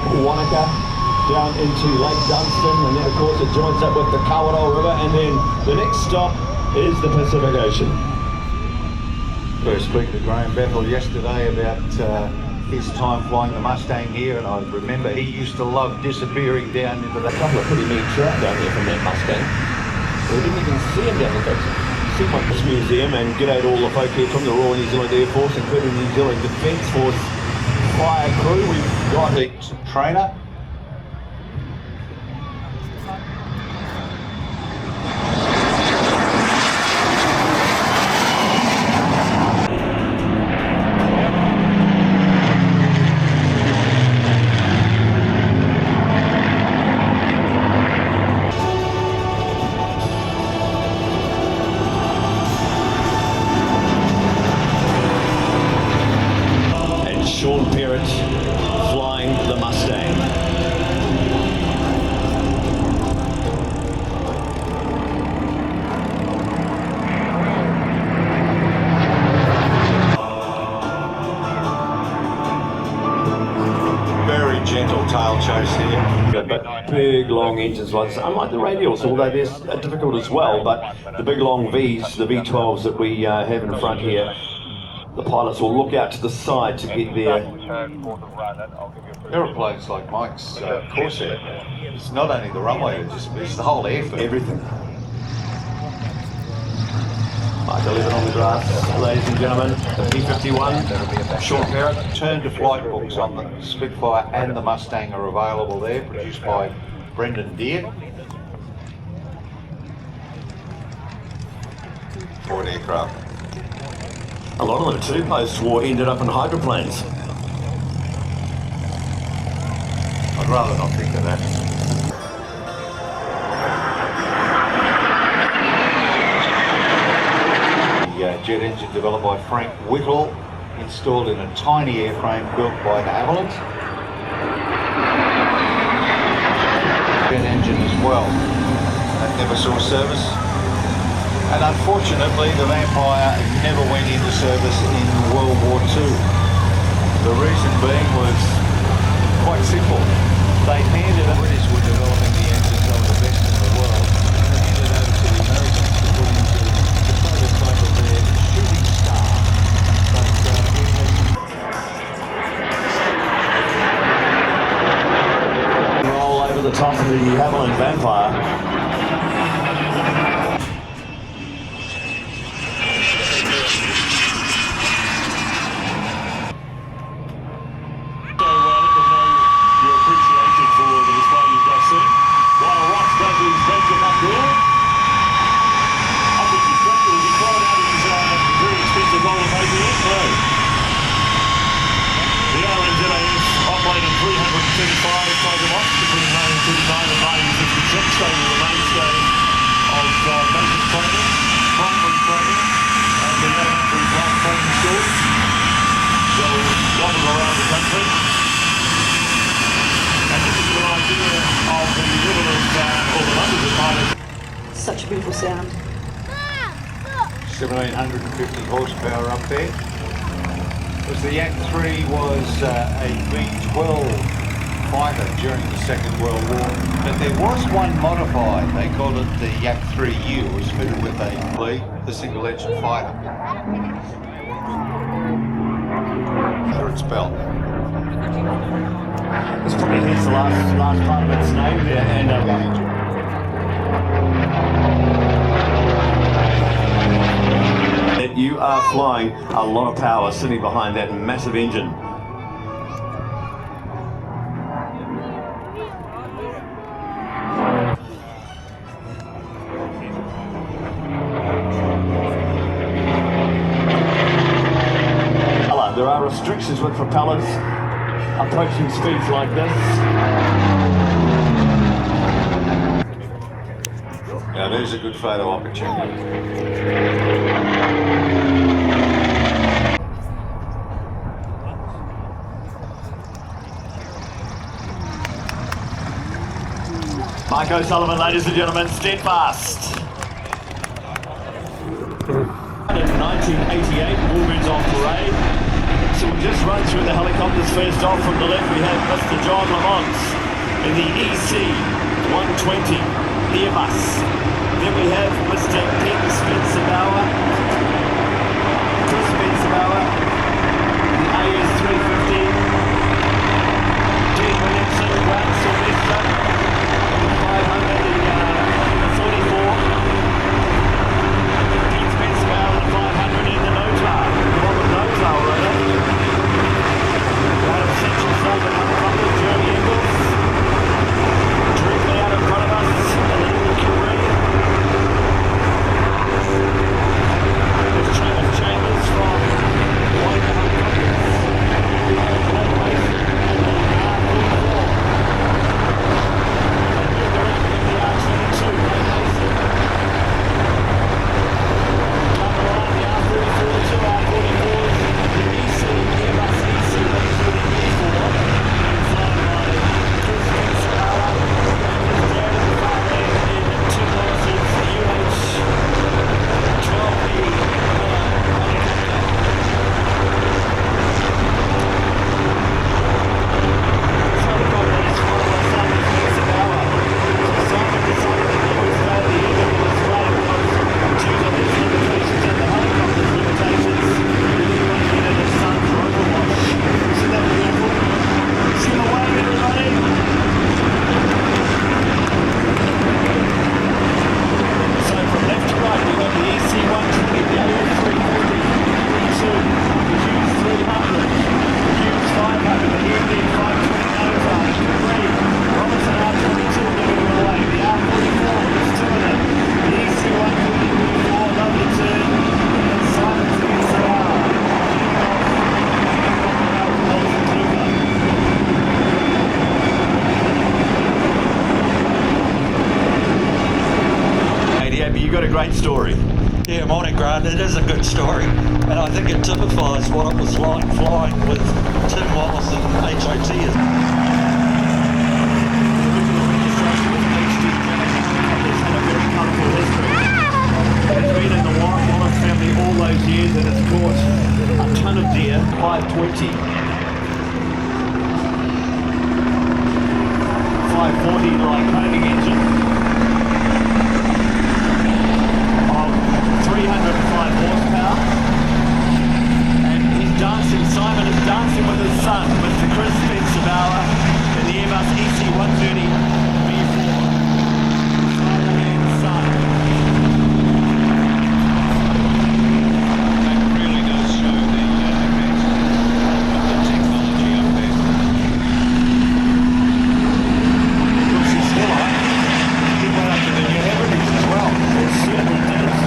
Wanaka down into Lake Dunstan, and then of course it joins up with the Kawerau River, and then the next stop is the Pacific Ocean. We were speaking to Graham Bethel yesterday about his time flying the Mustang here, and I remember he used to love disappearing down into A couple of pretty mean trout down there from that Mustang. We didn't even see him down there. See my museum, and g'day to all the folk here from the Royal New Zealand Air Force, including New Zealand Defence Force fire crew. We've got the trainer. flying the Mustang. Very gentle tail chase here. But big long engines, unlike the radials, although they're difficult as well, but the big long Vs, the V12s that we have in front here, the pilots will look out to the side to get there. Aeroplanes like Mike's Corsair, it's not only the runway, it's the whole airfield. Everything. I leave it on the grass, ladies and gentlemen. The P-51, short parrot. Turn to flight books on the Spitfire and the Mustang are available there, produced by Brendan Deere. Ford aircraft. A lot of them too, post-war, ended up in hydroplanes. I'd rather not think of that. The jet engine developed by Frank Whittle, installed in a tiny airframe built by De Havilland. Jet engine as well. That never saw service. And unfortunately, the Vampire never went into service in World War II. The reason being was quite simple. They handed the British were developing the engines of the best in the world, and they handed over to the Americans to put into the prototype of their shooting star. But roll over the top of the Havilland Vampire. Such a beautiful sound. 1,750 horsepower up there. Because the Yak 3 was a V12 fighter during the Second World War, but there was one modified. They called it the Yak 3U. It was fitted with the single-engine fighter. Under its belt. This probably hits the last part of its name there, and you are flying a lot of power sitting behind that massive engine. There are restrictions with propellers approaching speeds like this. Now there's a good photo opportunity. Mike O'Sullivan, ladies and gentlemen, steadfast. In 1988, Warbirds on parade. so we'll just run through the helicopters first off. From the left we have Mr. John Lamont in the EC 120 Airbus. Then we have Mr. Pete Spencer-Bauer, Chris Spencer-Bauer, the AS 350, Dean Williamson, Grant Sylvester, 500, the 44, Pete Spencer-Bauer, the 500 in the Notlar, the one with Notlar, right? Out of Central Southern Helicopter, Jeremy Engels. Directly out in front of us, a little Curie. There's Travis Chambers from Wanaka Helicopters. That place in the R44. And we're directly in the R22, Ray Mason. Down the line, the R34, two R44s, the EC, Airbus EC, these are the E4. And flying by Chris Spencer-Bauer and his dad at the far end in two horses, the UH-12B helicopter. This helicopter is flown by Simon Spencer-Bauer. So Simon decided that he would stay at the end of his flight because due to his limitations and the helicopter's limitations, he really wanted to get his son's rover wash. Isn't that beautiful? See the wave, everybody? So from left to right, we've got the EC-120, the AS-350, the E2, the Hughes-300, the Hughes-500, the EMD-520 Nova, the Green, Robinson R-22 moving away, the R-44, there's two of them, the EC-150 moving forward, lovely turn, and Simon Spencer-Bauer getting off but you got a great story. Yeah, morning, Grant. It is a good story, and I think it typifies what it was like flying with Tim Wallace and HOT. The original registration was HD It's had a very colourful history. It's been in the Wallace family all those years, and it's caught a ton of deer, 520. 540 like coating engine. 305 horsepower, and he's dancing. Simon is dancing with his son, Mr. Chris Spencer-Bauer, in the Airbus EC-130 B4. Father and son. That really does show the advance of the technology up there. Well, she's still up. It went up to the new heritage as well. It certainly does.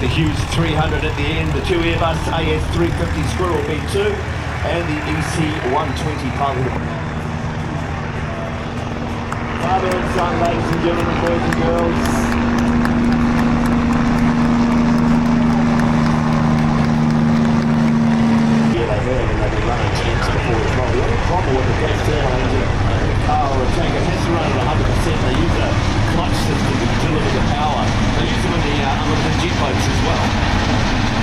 The Hughes 300 at the end, the two Airbus AS 350 Squirrel B2 and the EC 120 pilot. Father and son, ladies and gentlemen, boys and girls. Yeah, they have, and they've been running tanks before as well. The only problem with the gas turbine engine in a car or a tank, it has to run at 100%. They use a clutch system to deliver the power. They use them in the unlimited jet boats as well.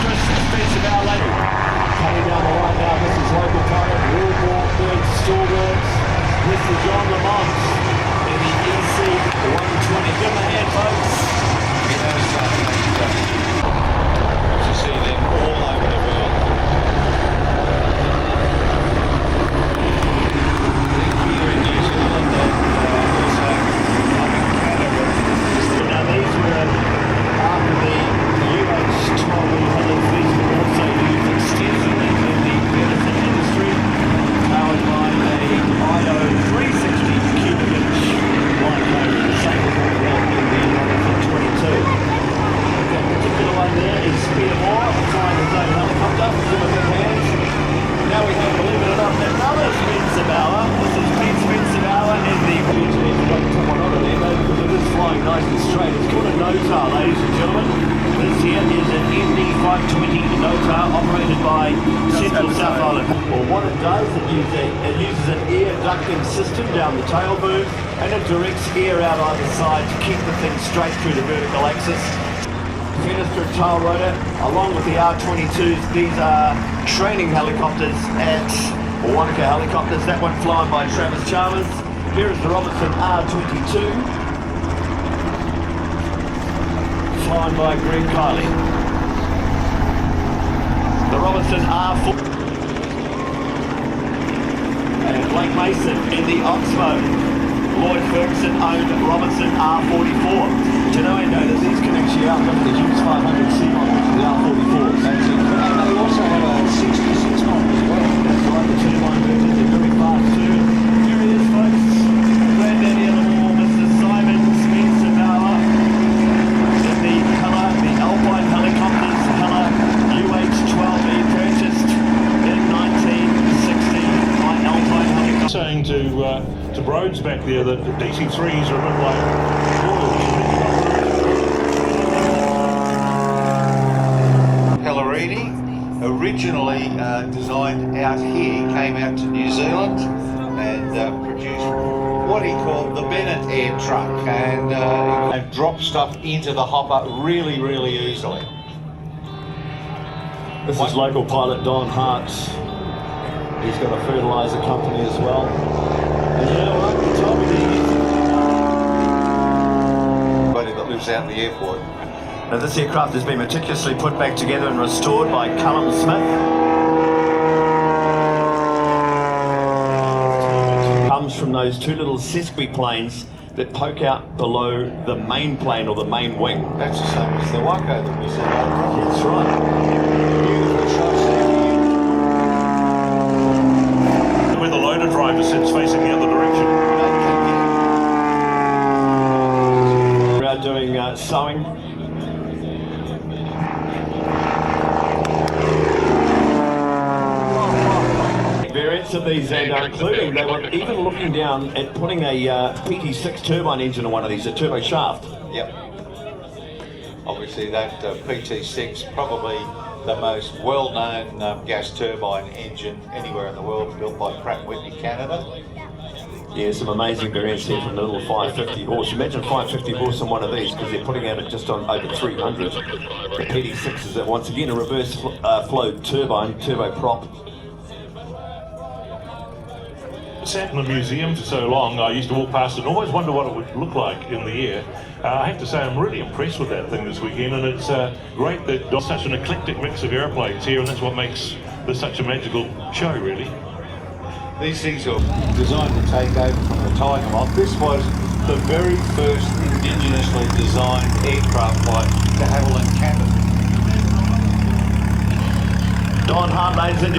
Chris Spencer-Bauer later. Coming down the line now, this is local pilot, Warbirds, Warbirds. This is John Lamont in the EC 120. Give him a hand, folks. R20 Nota, operated by Central South Island. Well, what it does, it uses an air ducting system down the tail boom, and it directs air out either side to keep the thing straight through the vertical axis. Fenestra tail rotor, along with the R22s, these are training helicopters at Wanaka helicopters. That one flying by Travis Chalmers. Here is the Robertson R22, flying by Greg Kiley. The Robertson R4 and Blake Mason in the Oxmo. Lloyd Ferguson owned Robertson R44. Do you know, Endo, that these can actually outlift the Hughes 500 C-Mod, which is the R44s. That's it. And they also have a 66 mod as well. That's right, the turbine versions, they're very fast too. Here it is, folks. Granddaddy of them all, Mr. Simon Spencer Bauer. In the colour, the Alpine Helicopters colour UH-12E, purchased in 1960 by Alpine Helicopters. Saying to Broads back there that the DC-3s are a bit like Pellerini, originally designed out here, came out to New Zealand and produced what he called the Bennett air truck, and dropped stuff into the hopper really, really easily. This is local pilot Don Hart. He's got a fertiliser company as well. And you know what? He told me That lives out in the airport. Now this aircraft has been meticulously put back together and restored by Callum Smith. Comes from those two little sesqui planes that poke out below the main plane or the main wing. That's the same as the Waco that we said. That's right. Beautiful shots there. where the loader driver sits facing the other direction. We are doing sewing. Variants of these, and including, they were even looking down at putting a PT6 turbine engine on one of these, a turbo shaft. Yep. Obviously that PT6, probably the most well-known gas turbine engine anywhere in the world, built by Pratt & Whitney Canada. Yeah, some amazing variants here from the little 550 horse. Imagine 550 horse on one of these, because they're putting out at just on over 300. The PT6 is once again a reverse flow turbine, turbo prop. Sat in the museum for so long, I used to walk past and always wonder what it would look like in the air. I have to say I'm really impressed with that thing this weekend, and it's great that there's such an eclectic mix of airplanes here, and that's what makes this such a magical show, really. These things are designed to take over from the Tiger Moth. This was the very first indigenously designed aircraft by de Havilland Canada. Don Hart, ladies and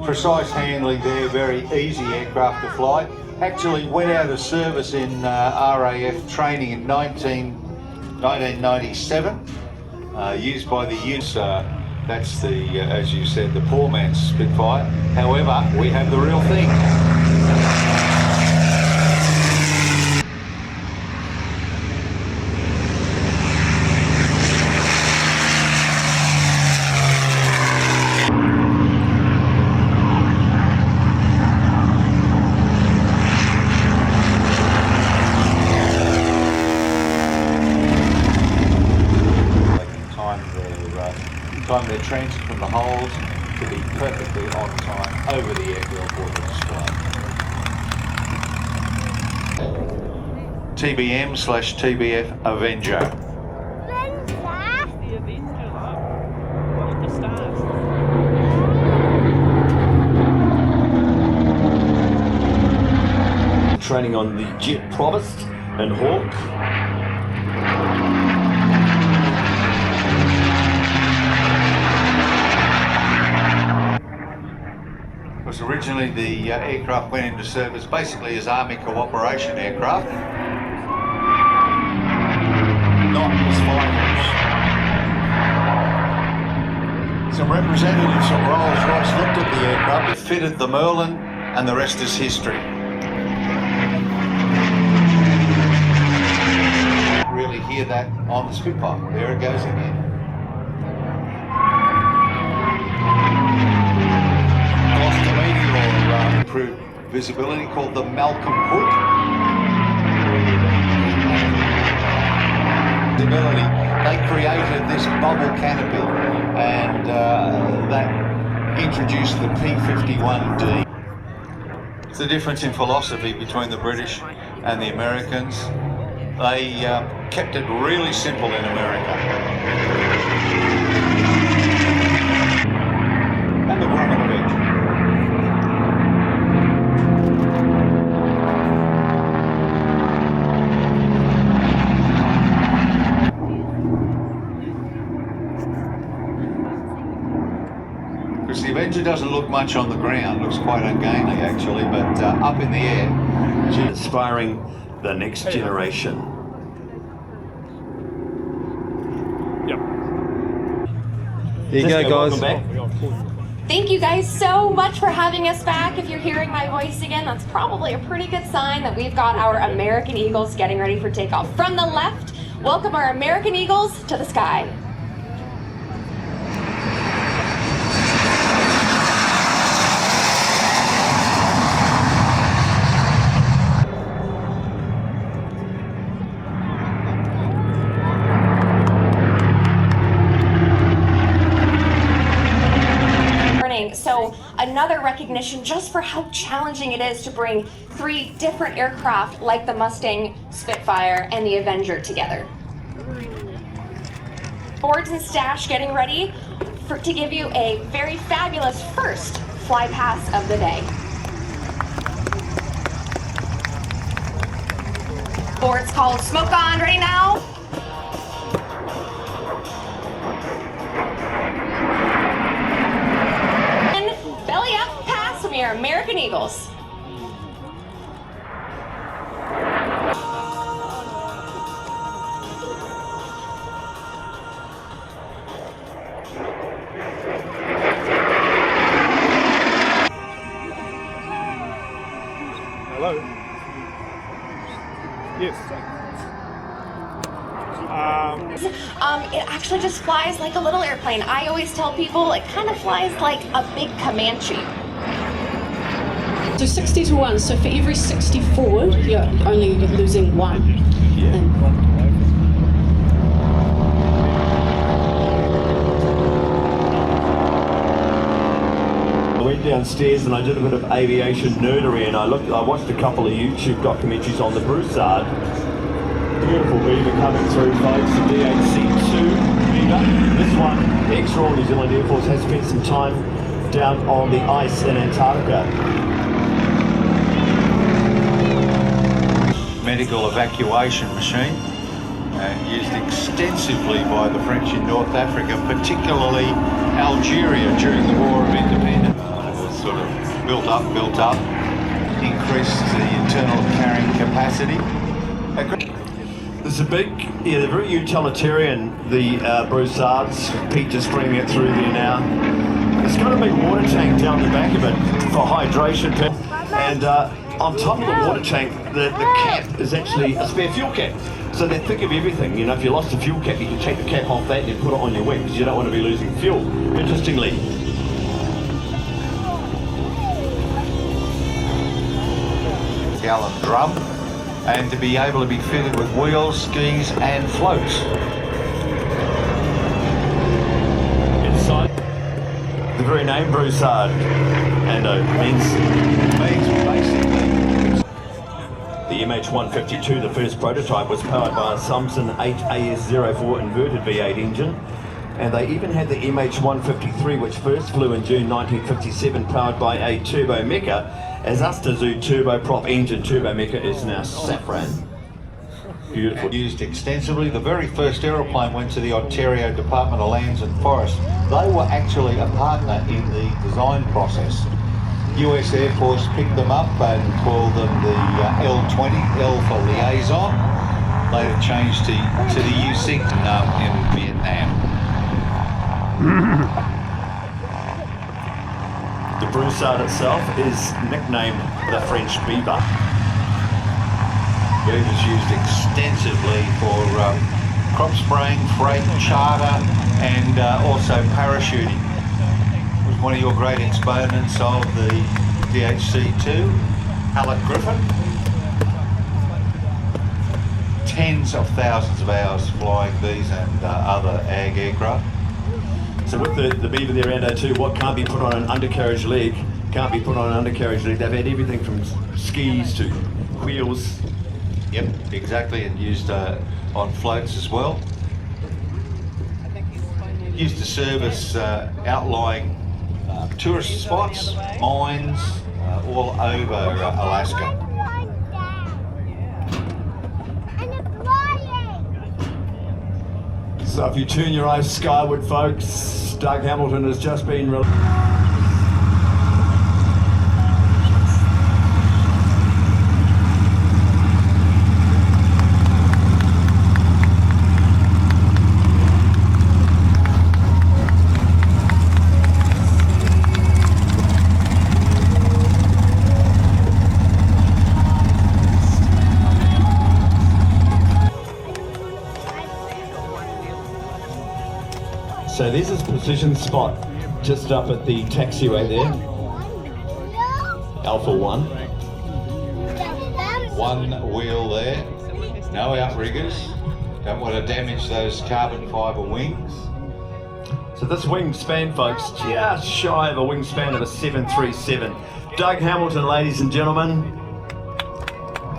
Precise handling there, very easy aircraft to fly. Actually went out of service in RAF training in 1997, used by the youths. That's the, as you said, the poor man's Spitfire. However, we have the real thing. Time their transit from the holes to be perfectly on time over the airfield water display. TBM/TBF Avenger. training on the Jet Provost and Hawk. Was originally the aircraft went into service basically as Army cooperation aircraft. Not as fighters. Some representatives from Rolls-Royce looked at the aircraft, it fitted the Merlin, and the rest is history. Really hear that on the Spitfire. There it goes again. visibility called the Malcolm Hood. Visibility. They created this bubble canopy, and that introduced the P51D. It's the difference in philosophy between the British and the Americans. They kept it really simple in America. And the grommet of edge. Because the Avenger doesn't look much on the ground, looks quite ungainly actually, but up in the air. Inspiring the next generation. Yep. There you go, guys. Welcome back. Thank you guys so much for having us back. If you're hearing my voice again, that's probably a pretty good sign that we've got our American Eagles getting ready for takeoff. From the left, welcome our American Eagles to the sky. So another recognition just for how challenging it is to bring 3 different aircraft like the Mustang, Spitfire, and the Avenger together. Boards and Stash getting ready to give you a very fabulous first fly pass of the day. Boards called Smoke On, ready now? Belly up pass from your American Eagles. Hello. Yes. It actually just flies like a little airplane. I always tell people it kind of flies like a big Comanche. So 60 to 1, so for every 60 forward, you're only losing 1. I went downstairs and I did a bit of aviation nerdery, and I watched a couple of YouTube documentaries on the Broussard. Beautiful beaver coming through, folks, the DHC-2 beaver. This one, the ex-Royal New Zealand Air Force, has spent some time down on the ice in Antarctica. Medical evacuation machine, used extensively by the French in North Africa, particularly Algeria during the War of Independence. It was sort of built up, increased the internal carrying capacity. There's a big, they're very utilitarian, the Broussards. Pete just bringing it through there now. It's got a big water tank down the back of it for hydration. And on top of the water tank, the cap is actually a spare fuel cap. So they think of everything. You know, if you lost a fuel cap, you can take the cap off that and then put it on your wing, because you don't want to be losing fuel. Interestingly. Gallon drum, and to be able to be fitted with wheels, skis and floats. Inside, the very name Broussard, and means Basically, the MH152, the first prototype, was powered by a Samson 8AS04 inverted V8 engine, and they even had the MH153, which first flew in June 1957, powered by a turbo mecha, as Astazoo turboprop engine. Turbo mecha is now Safran. Beautiful. Used extensively. The very first aeroplane went to the Ontario Department of Lands and Forests. They were actually a partner in the design process. US Air Force picked them up and called them the L-20, L for liaison. Later changed to the U-6 in Vietnam. The Broussard itself is nicknamed the French Beaver. It was used extensively for crop spraying, freight, charter, and also parachuting. It was one of your great exponents of the DHC-2. Pallet Griffin. Tens of thousands of hours flying these and other ag aircraft. So with the Beaver there, Ando, too, what can't be put on an undercarriage leg, can't be put on an undercarriage leg. They've had everything from skis to wheels. Yep, exactly, and used on floats as well. Used to service outlying tourist spots, mines, all over Alaska. So if you turn your eyes skyward, folks, Doug Hamilton has just been released. So there's his position spot just up at the taxiway there. Alpha 1. One wheel there, no outriggers. Don't want to damage those carbon fibre wings. So this wingspan, folks, just shy of a wingspan of a 737. Doug Hamilton, ladies and gentlemen.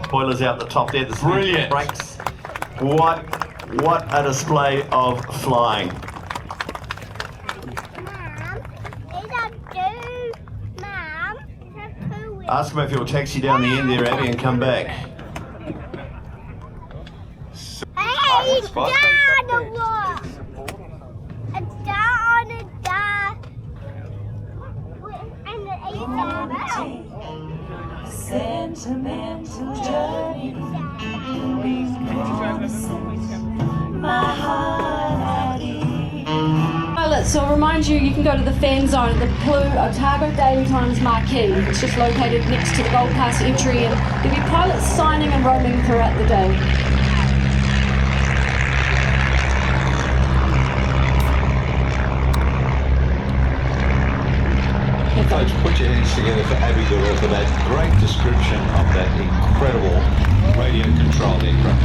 Spoilers out the top there, the brilliant brakes. What a display of flying. Ask him if he'll taxi down the end there, Abby, and come back. Hey, it's down a lot. It's down a dot. And the sentimental journey. My heart at ease. So I'll remind you, you can go to the fan zone at the Blue Otago Daily Times marquee. It's just located next to the Gold Pass entry, and there'll be pilots signing and roaming throughout the day. Folks, put your hands together for Abby Durrell for that great description of that incredible radio control aircraft.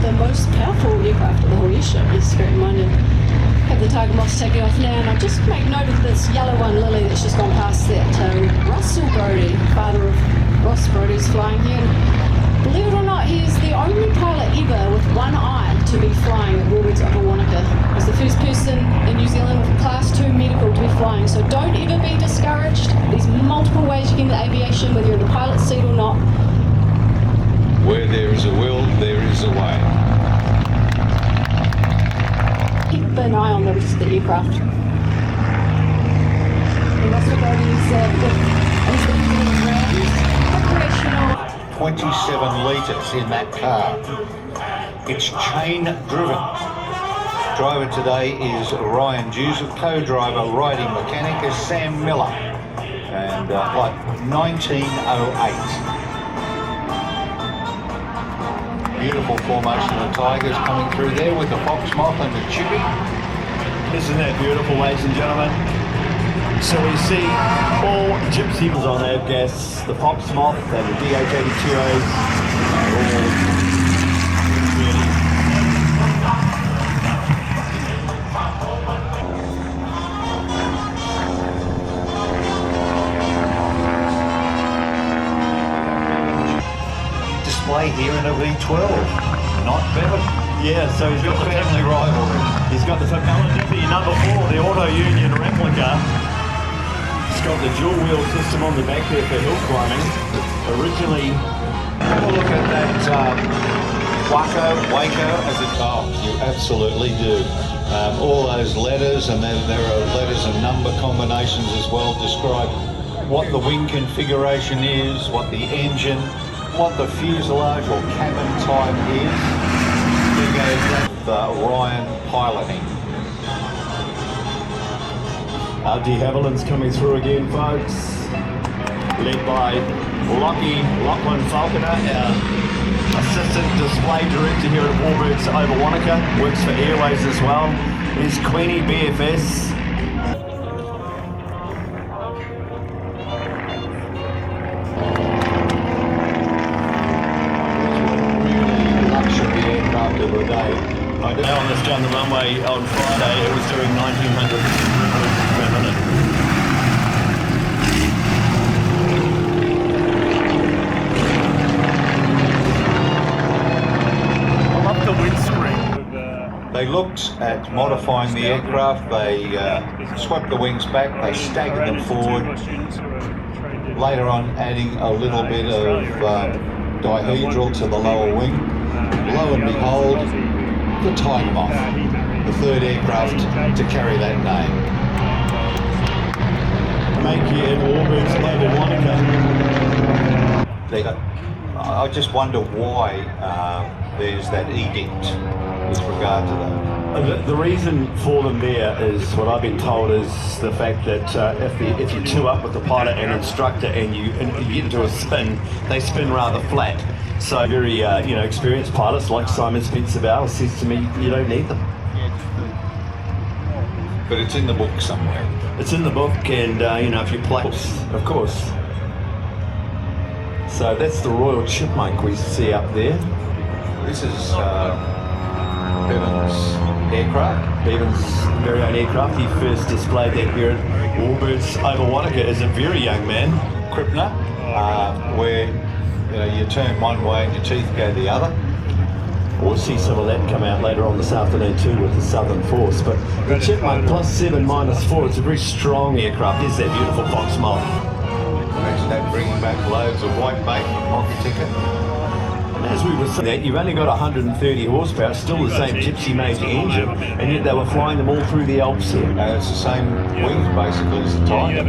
The most powerful aircraft of the whole airship, yes, bear in mind. Have the Tiger Moths taking off now, and I'll just make note of this yellow one, Lily, that's just gone past that. Russell Brody, father of Ross Brody, is flying here. And believe it or not, he is the only pilot ever with one eye to be flying at Warbirds over Wanaka. He's the first person in New Zealand with Class 2 medical to be flying, so don't ever be discouraged. There's multiple ways you can get into aviation, whether you're in the pilot seat or not. Where there is a will, there is a way. Keep an eye on the rest of the aircraft. And Russell Brody's operational. 27 litres in that car. It's chain driven. Driver today is Ryan Joseph, co-driver, riding mechanic is Sam Miller. And like 1908. Beautiful formation of tigers coming through there with the fox moth and the chippy. Isn't that beautiful, ladies and gentlemen? So we see all gypsies on avgas, the fox moth and the DH-82As are all really. Display here in a V12, not Bevan. Yeah, so he's got the family rivalry. He's got the Fidelity number 4, the Auto Union replica. It's got the dual wheel system on the back there for hill climbing. Originally, have a look at that Waco as a top. You absolutely do. All those letters, and then there are letters and number combinations as well, describe what the wing configuration is, what the engine, what the fuselage or cabin type is. There goes that Ryan piloting. De Havilland's coming through again, folks. Led by Lachlan Falconer, our assistant display director here at Warbirds over Wanaka. Works for Airways as well. There's Queenie BFS. down the runway on Friday, it was doing 1900 per minute. I love the windscreen. They looked at modifying the aircraft. They swept the wings back, they staggered them forward. Later on, adding a little bit of dihedral to the lower wing. Lo and behold, the Tiger Moth, the third aircraft to carry that name. Make you in Warbirds loaded Wanaka. I just wonder why there's that edict with regard to that. The reason for them there is, what I've been told, is the fact that if you two up with the pilot and instructor and you get into a spin, they spin rather flat. So very experienced pilots like Simon Spencer-Bowell says to me, you don't need them. But it's in the book somewhere. It's in the book, and if you play, of course. So that's the Royal Chipmunk we see up there. This is Bevan's aircraft. Bevan's very own aircraft. He first displayed that here at Warbirds over Wanaka as a very young man. Kripner, where you turn one way and your teeth go the other. We'll see some of that come out later on this afternoon too with the Southern Force. But the Chipmunk +7 -4, it's a very strong aircraft. Here's that beautiful Fox moth. Imagine that bringing back loads of white bait in your pocket ticket. And as we were saying that, you've only got 130 horsepower, still the same Gypsy Major engine, and yet they were flying them all through the Alps here. It's the same wings basically as the Tiger.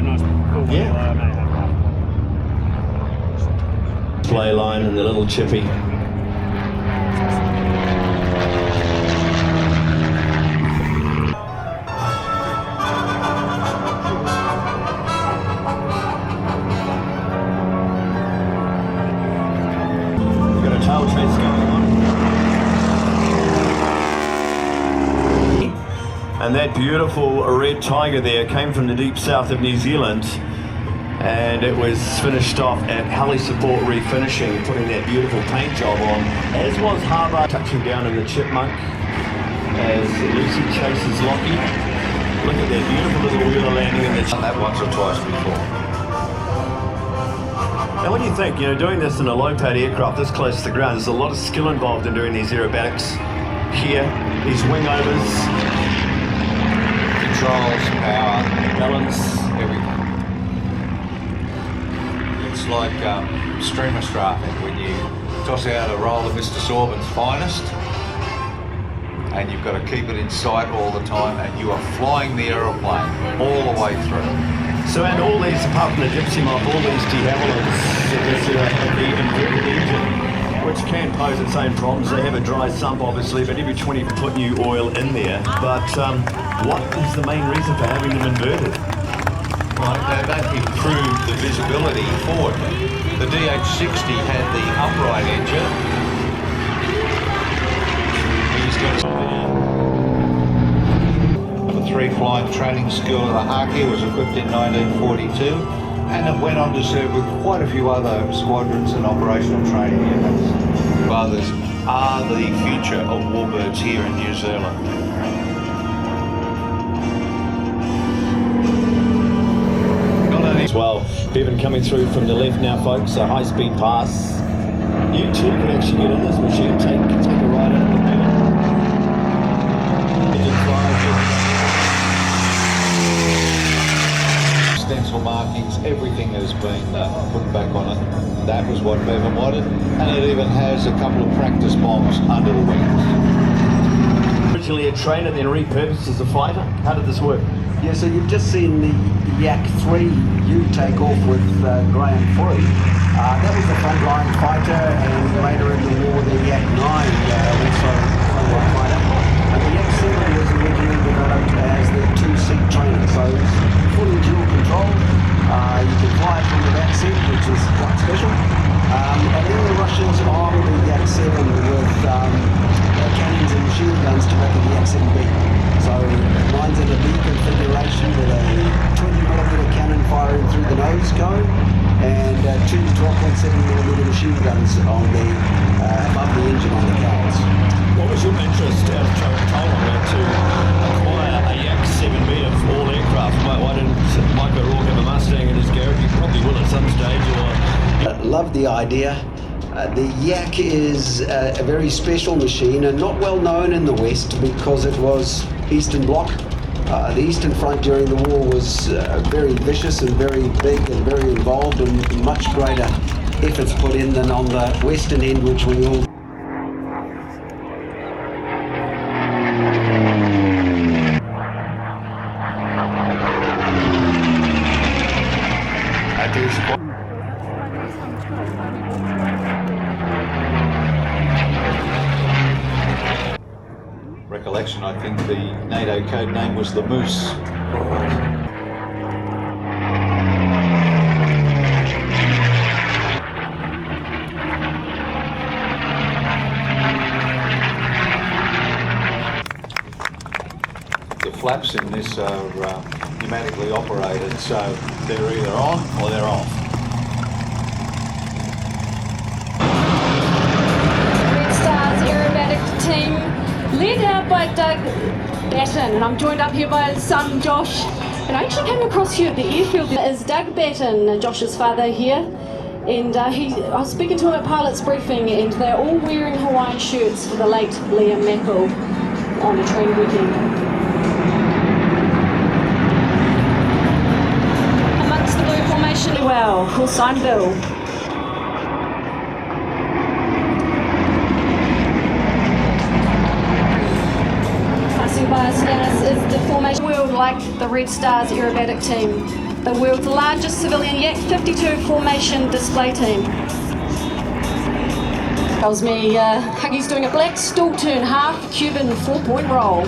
Yeah. Play line and the little chippy. And that beautiful red tiger there came from the deep south of New Zealand, and it was finished off at Heli Support Refinishing, putting that beautiful paint job on, as was Harbour touching down in the Chipmunk as Lucy chases Lockie. Look at that beautiful little wheeler landing in the Done that once or twice before. Now what do you think, doing this in a low-powered aircraft this close to the ground, there's a lot of skill involved in doing these aerobatics here, these wing overs. Controls, power, balance, everything. It's like streamer strafing when you toss out a roll of Mr. Sorbon's finest and you've got to keep it in sight all the time and you are flying the aeroplane all the way through. So and all these, apart from the Gypsy Moth, all these de Havillands have the inverted engine, which can pose its own problems. They have a dry sump obviously, but every 20 put new oil in there. But what is the main reason for having them inverted? Right, that improved the visibility forward. The DH60 had the upright engine. He's got Number 3 Flying Training School of the Haki was equipped in 1942 and it went on to serve with quite a few other squadrons and operational training units. Fathers are the future of Warbirds here in New Zealand. As well, Bevan coming through from the left now, folks, a high-speed pass. You too can actually get in this machine, take a ride in with Bevan. Stencil markings, everything has been put back on it. That was what Bevan wanted, and it even has a couple of practice bombs under the wings. Originally a trainer, then repurposed as a fighter. How did this work? Yeah, so you've just seen the Yak 3U take off with Graham Free. That was a frontline fighter, and later in the war the Yak 9 also frontline fighter. And the Yak 7 was originally developed as the two-seat trainer, so it's fully dual control. You can fly it from the back seat, which is quite special. And then the Russians armed the Yak 7 with cannons and machine guns to back of the Yak 7B. So mine's in a B configuration with a 20mm cannon firing through the nose cone, and two 12.7mm machine guns on the above the engine on the cowls. What was your interest out of Tauranga to acquire a Yak 7B of all aircraft? Why didn't Mike O'Rourke have a Mustang in his garage? He probably will at some stage. Loved the idea. The Yak is a very special machine and not well known in the West because it was Eastern Bloc. The Eastern Front during the war was very vicious and very big and very involved, and much greater efforts put in than on the Western end, which we all recollection, I think the NATO code name was the Moose. The flaps in this are pneumatically operated, so they're either on or they're off. Red Stars aerobatic team led out by Doug Batten, and I'm joined up here by his son Josh. And I actually came across here at the airfield. There is Doug Batten, Josh's father here, and I was speaking to him at pilot's briefing, and they're all wearing Hawaiian shirts for the late Liam Mackle on the train weekend. Amongst the blue formation, well, call sign Bill. Is the formation world like the Red Stars aerobatic team, the world's largest civilian Yak 52 formation display team. Tells me Huggy's doing a black stall turn half Cuban 4-point roll.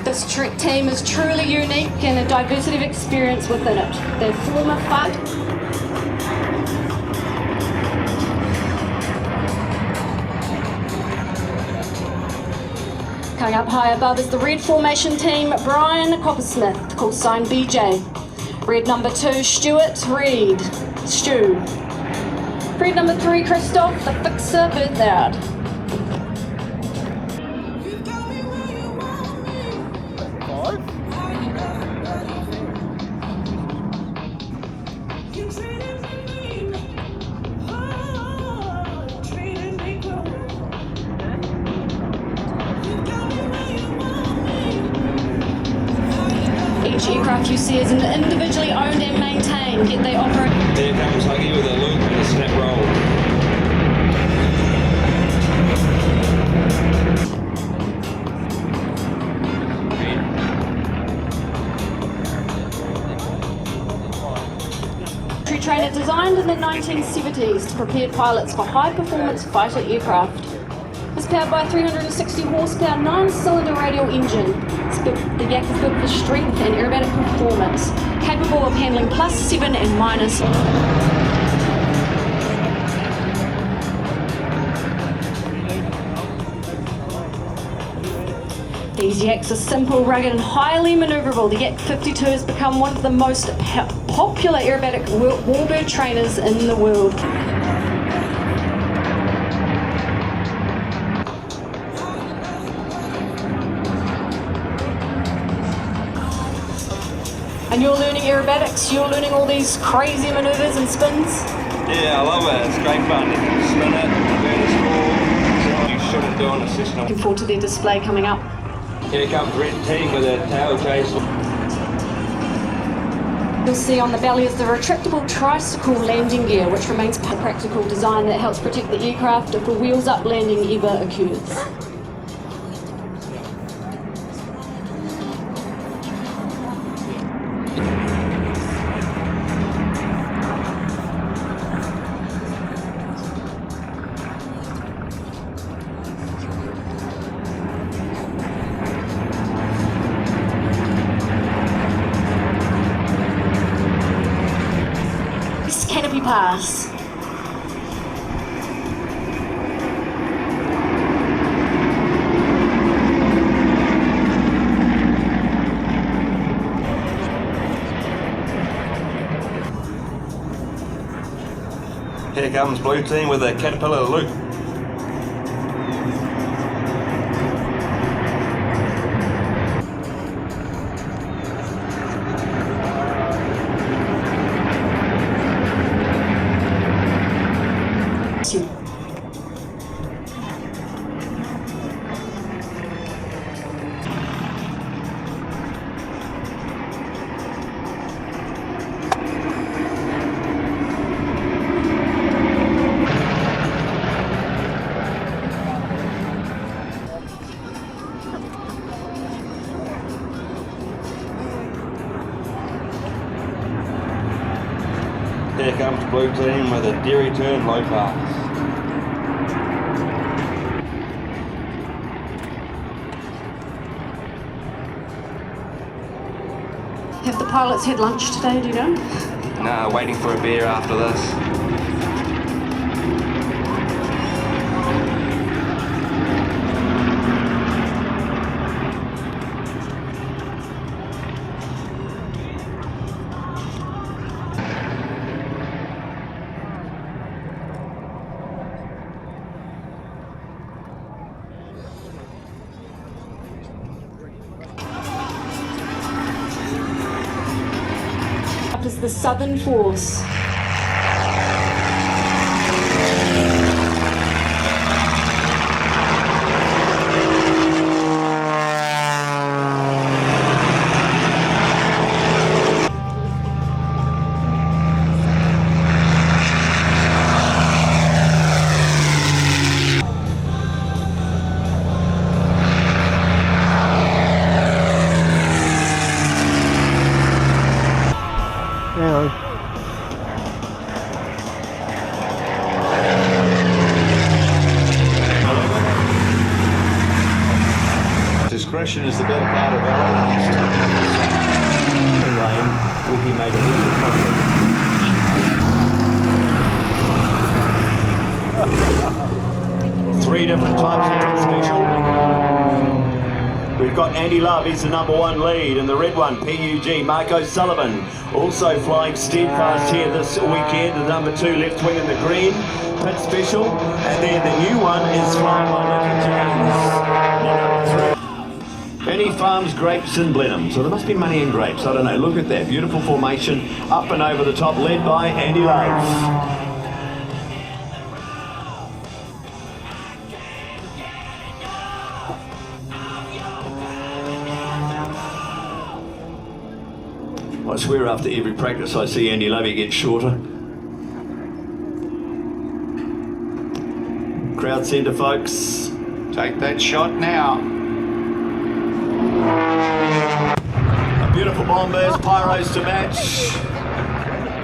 This team is truly unique and a diversity of experience within it. They form a fight. Coming up high above is the red formation team, Brian Coppersmith, call sign BJ. Red number 2, Stuart Reed, Stu. Red number 3, Christoph, the fixer, Berthard. Each aircraft you see is individually owned and maintained, yet they operate. There comes Huggy with a loop and a snap roll. Trainer designed in the 1970s to prepare pilots for high-performance fighter aircraft. It's powered by a 360 horsepower 9-cylinder radial engine. The Yak is built for strength and aerobatic performance, capable of handling +7 and minus. These Yaks are simple, rugged and highly manoeuvrable. The Yak 52 has become one of the most popular aerobatic warbird trainers in the world. And you're learning aerobatics, you're learning all these crazy manoeuvres and spins? Yeah, I love it. It's great fun. You can spin it, burn a score. You shouldn't do on a system. Looking forward to their display coming up. Here comes Red Team with a tail chase. You'll see on the belly is the retractable tricycle landing gear, which remains a practical design that helps protect the aircraft if a wheels up landing ever occurs. Canopy pass. Here comes blue team with a Caterpillar loop. Here comes blue team with a dairy turn low pass. Have the pilots had lunch today, do you know? Nah, waiting for a beer after this. Is the Southern Force. Discretion is the better part of valor. Will be made a little 3 different types of special. We've got Andy Love, he's the #1 lead, and the red one, PUG, Mark O'Sullivan, also flying steadfast here this weekend, the #2 left wing in the green, pit special, and then the new one is flying by Lincoln James. Penny Farms grapes in Blenheim, so there must be money in grapes, I don't know. Look at that, beautiful formation, up and over the top, led by Andy Love. I swear after every practice I see Andy Lovey get shorter. Crowd centre, folks. Take that shot now. A beautiful bomb burst, pyros to match.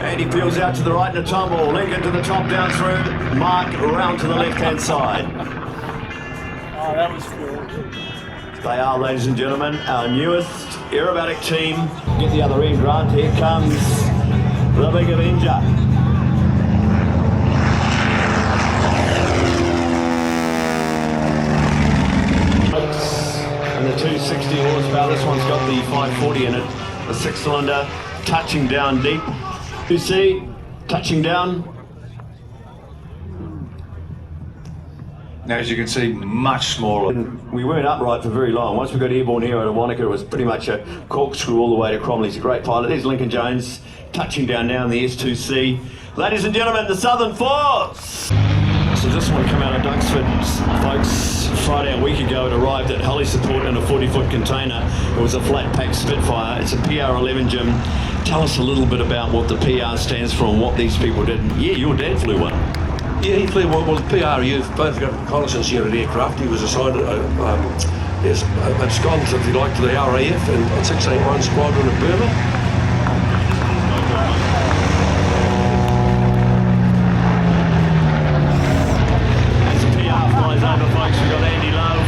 Andy peels out to the right in a tumble. Lincoln to the top, down through. Mark around to the left-hand side. Oh, that was cool. They are, ladies and gentlemen, our newest aerobatic team. Get the other end, Grant. Here comes the Big Avenger. And the 260 horsepower. This one's got the 540 in it. A 6-cylinder, touching down deep. You see, touching down. Now, as you can see, much smaller. We weren't upright for very long. Once we got airborne here at Wanaka, it was pretty much a corkscrew all the way to Cromley. He's a great pilot. There's Lincoln Jones, touching down now in the S2C. Ladies and gentlemen, the Southern Force! So this one come out of Duxford, folks. Friday a week ago, it arrived at Heli Support in a 40-foot container. It was a flat-pack Spitfire. It's a PR11, Jim. Tell us a little bit about what the PR stands for and what these people did. Yeah, your dad flew one. Yeah, he flew well, the PR youth, both got reconnaissance unit aircraft. He was assigned at Scotland, if you like, to the RAF and 681 Squadron of Burma. As the PR flies over, folks, we've got Andy Love.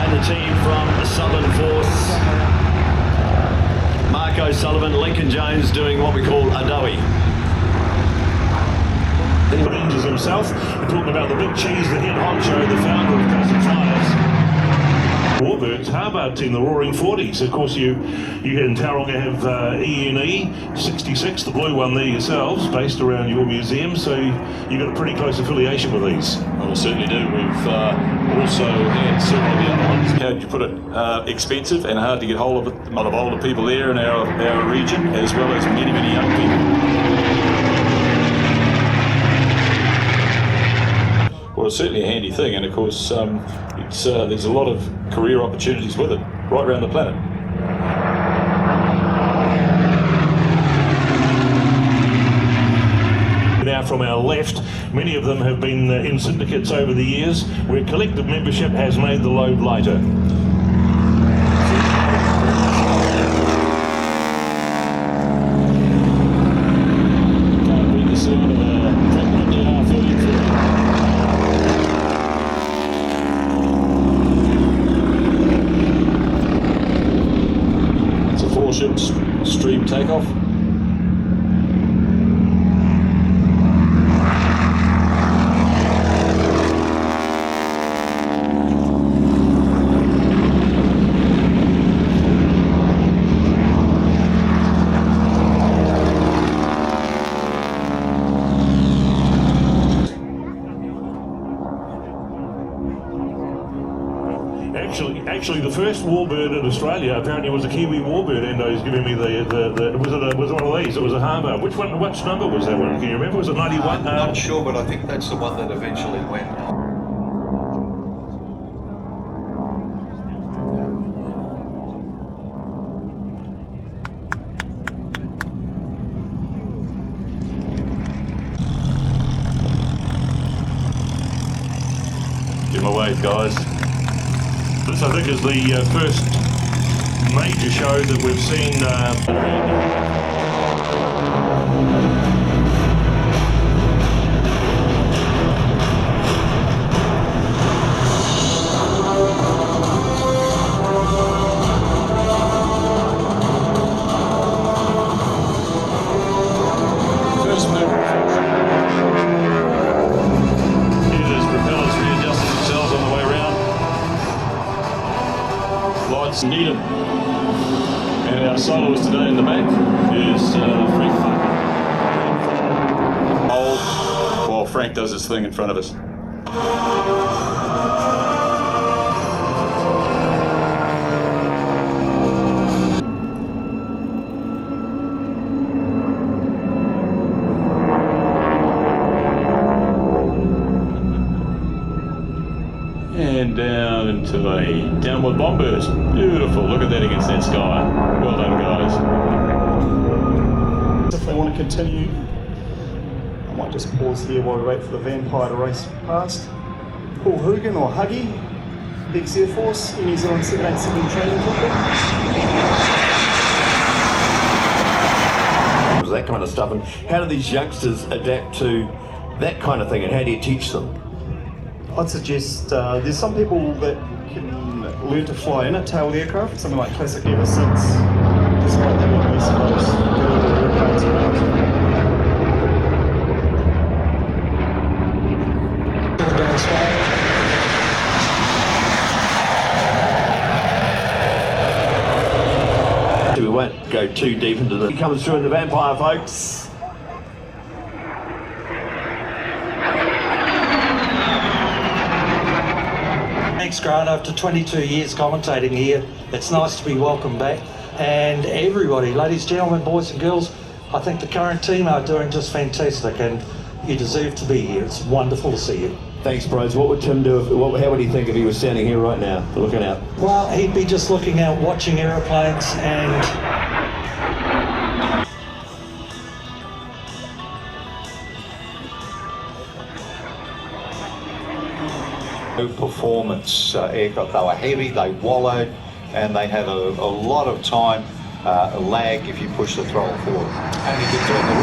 And the team from the Southern Force. Mark O'Sullivan, Lincoln Jones doing what we call a doughy. Rangers himself, talking about the big cheese, the head honcho, the founder of Custom Flyers. Warbirds Harbard team, the Roaring 40s. Of course, you here in Tauranga have ENE 66, the blue one there yourselves, based around your museum, so you've got a pretty close affiliation with these. Well, we certainly do. We've also had several of the other ones. How do you put it? Expensive and hard to get hold of. A lot of older people there in our region, as well as many, many young people. Well, it's certainly a handy thing, and of course, there's a lot of career opportunities with it right around the planet. Now from our left, many of them have been in syndicates over the years, where collective membership has made the load lighter. Stream takeoff. Actually, the first warbird in Australia apparently was a Kiwi warbird. Endo's giving me was it one of these? It was a Harbard. Which number was that one? Can you remember? Was it 91? I'm not sure, but I think that's the one that eventually went. Give 'em a wave, guys. This, I think, is the first major show that we've seen. Need them. And our soloist today in the back is Frank. While Frank does his thing in front of us. And down into a downward bomb burst. Beautiful. Look at that against that sky. Well done, guys. If they want to continue, I might just pause here while we wait for the Vampire to race past. Paul Hoogan, or Huggy, Bex Air Force, New Zealand 787 Training Company. That kind of stuff. And how do these youngsters adapt to that kind of thing, and how do you teach them? I'd suggest there's some people that can learn to fly in a tailed aircraft, something like classic ever since, despite that one, I suppose, get all the airplanes around. We won't go too deep into the... He comes through in the Vampire, folks. Thanks, Grant. After 22 years commentating here, it's nice to be welcomed back. And everybody, ladies, gentlemen, boys and girls, I think the current team are doing just fantastic, and you deserve to be here. It's wonderful to see you. Thanks, bros. What would Tim do? How would he think if he was standing here right now, looking out? Well, he'd be just looking out, watching aeroplanes, and performance aircraft. They were heavy, they wallowed, and they had a lot of time lag if you push the throttle forward. Only good doing the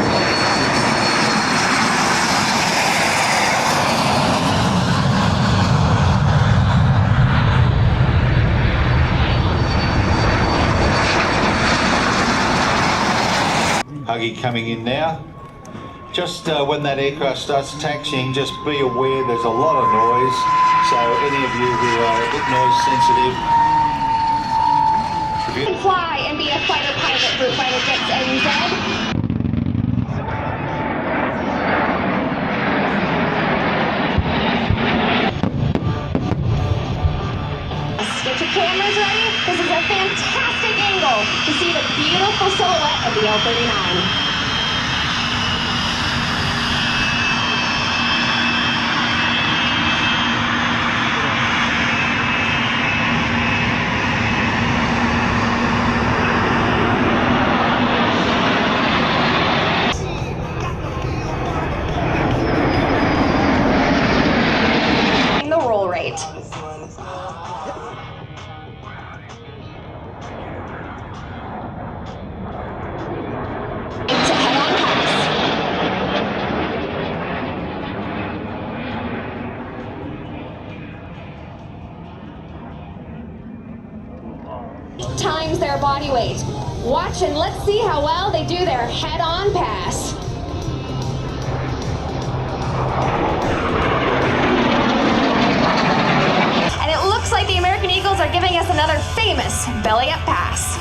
Huggy coming in now. Just when that aircraft starts taxiing, just be aware there's a lot of noise. So any of you who are a bit noise sensitive, Fly and be a fighter pilot for Fighter Jets NZ. Get your cameras ready. This is a fantastic angle to see the beautiful silhouette of the L-39. The roll rate. Times their body weight. Watch and let's see how well they do their head-on pass. And it looks like the American Eagles are giving us another famous belly-up pass.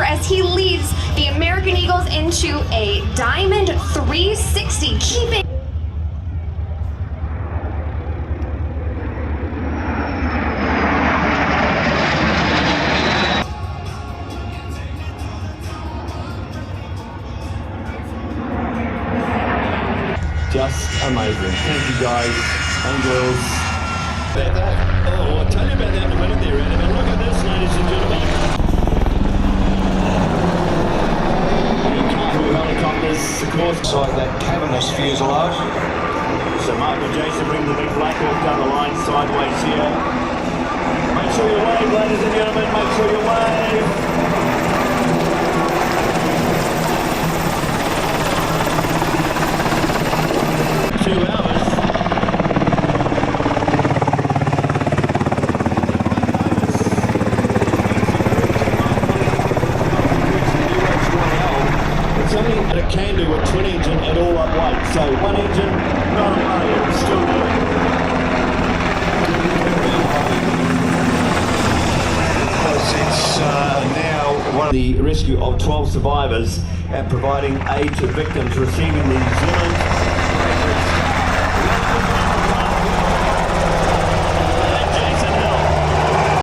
As he leads the American Eagles into a Diamond 360, keeping just amazing. Thank you guys and girls. Oh, I'll tell you about that in a minute there, Adam. Look at this, ladies and gentlemen. Helicopters, of course, Inside that cavernous fuselage. So Mark and Jason bring the big Black Hawk down the line sideways here. Make sure you wave, ladies and gentlemen, make sure you wave. 2 hours. But it can do a twin engine at all up weight. So one engine, not a worry, it's still doing. It's now one of the rescue of 12 survivors and providing aid to victims receiving the New Zealand